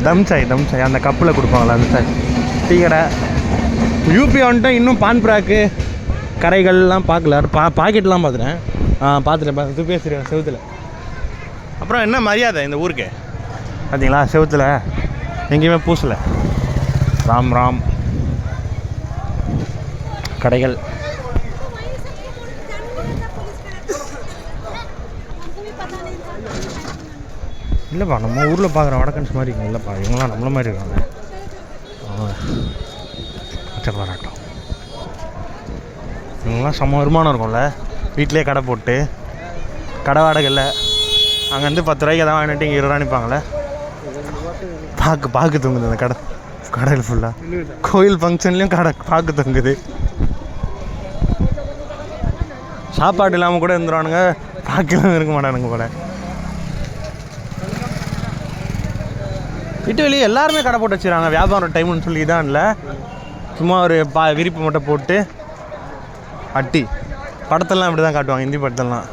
தம் சாய் அந்த கப்பில் கொடுப்பாங்களா அந்த சாய். டீ கடை. யூபி வந்துட்டோம். இன்னும் பான் பிராக்கு கரைகள்லாம் பார்க்கல. பாக்கெட்லாம் பார்த்துட்டேன். பார்த்துட்டு பேசுகிறேன் செவுத்தில். அப்புறம் என்ன மரியாதை இந்த ஊருக்கு பார்த்தீங்களா? செவுத்தில் எங்கேயுமே பூசலை. ராம் கடைகள். இல்லைப்பா, நம்ம ஊரில் பார்க்குற வடக்கன்ஸ் மாதிரி இருக்குங்க. இல்லைப்பா, இவங்களாம் நம்மள மாதிரி இருக்காங்க. பாராட்டம். இவங்களாம் செம்ம வருமானம் இருக்கும்ல. வீட்டிலே கடை போட்டு கடை வாடகை இல்லை. அங்கேருந்து 10 ரூபாய்க்கு எதாவது வாங்கிட்டு இங்கே 20 ரூபா நிற்பாங்களே. பாக்கு தொங்குது அந்த கடையில் ஃபுல்லாக. கோயில் ஃபங்க்ஷன்லேயும் பாக்கு தொங்குது. சாப்பாடு இல்லாமல் கூட இருந்துருவானுங்க. பாக்கெல்லாம் இருக்க மாட்டானுங்க போல. வீட்டு வெளியே எல்லாருமே கடை போட்டு வச்சுருக்காங்க. வியாபாரம் டைம்னு சொல்லி தான் இல்லை. சும்மா ஒரு விரிப்பு மட்டும் போட்டு அட்டி. படத்தெல்லாம் இப்படி தான் காட்டுவாங்க, ஹிந்தி படத்தெல்லாம்.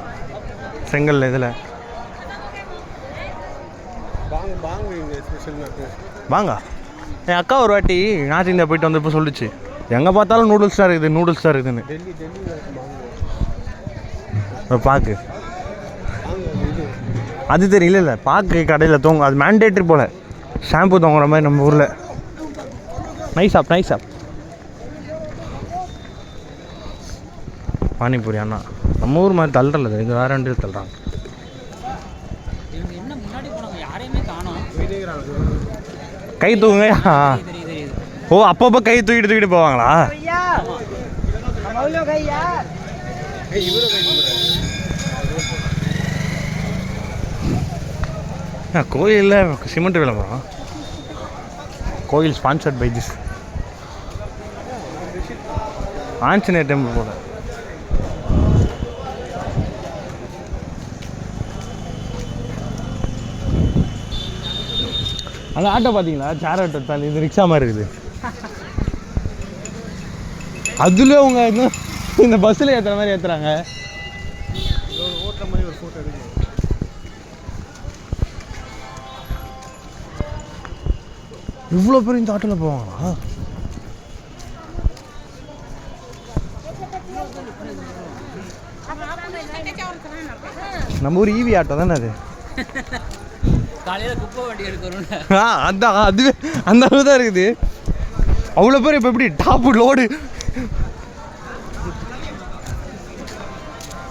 செங்கல் இதில் வாங்க. என் அக்கா ஒரு வாட்டி நார்த் இந்தியா போயிட்டு வந்தப்போ சொல்லிச்சு, எங்கே பார்த்தாலும் நூடுல்ஸ் தான் இருக்குதுன்னு. பாக்கு அது தெரியல. இல்லை பாக்கு கடையில் தோங்க, அது மேண்டேட்ரி போல். ஷாம்பு தோங்குற மாதிரி நம்ம ஊரில். Nice app. பானிபூரி அண்ணா நம்ம ஊர் மாதிரி தள்ளுறல, இது வேற ரெண்டு தள்ளுறாங்க. கை தூக்குங்க. ஓ, அப்பப்போ கை தூக்கிட்டு போவாங்களா? கோயிலில் சிமெண்ட் விளம்பரம். கோயில் sponsored by this Anjaneyar temple போல. அந்த ஆட்டோ பார்த்தீங்களா? சேர் ஆட்டோ தான். இது ரிக்ஷா மாதிரி இருக்குது. அதுல அவங்க இன்னும் இந்த பஸ்ஸில் ஏற்றுற மாதிரி ஏற்றுறாங்க. இவ்வளோ பேர் இந்த ஆட்டோவில் போவாங்களா? நம்ம ஊர் ஈவி ஆட்டோ தானே அது. அதுவே அந்த அளவு தான் இருக்குது. அவ்வளோ பேர் இப்போ எப்படி டாப்பு லோடு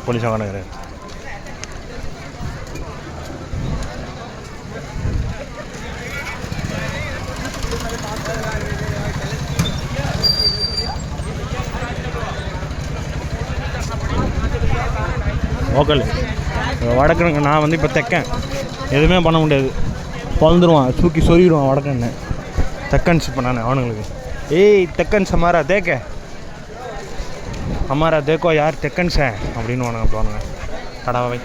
போலீஸ் வாங்கினாரு. லோக்கல் வடக்கனுங்க. நான் வந்து இப்போ தெக்கன் எதுவுமே பண்ண முடியாது. பிறந்துருவான், தூக்கி சொருகிடுவான் வடக்கன்னு. தெக்கன்ஸ் இப்போ நான் அவனுங்களுக்கு ஏய் தெக்கன்ஸ் ஹமாரா தேக்கோ யார் தெக்கன்ஸை அப்படின்னு வானுங்க. போவானுங்க கடாவை.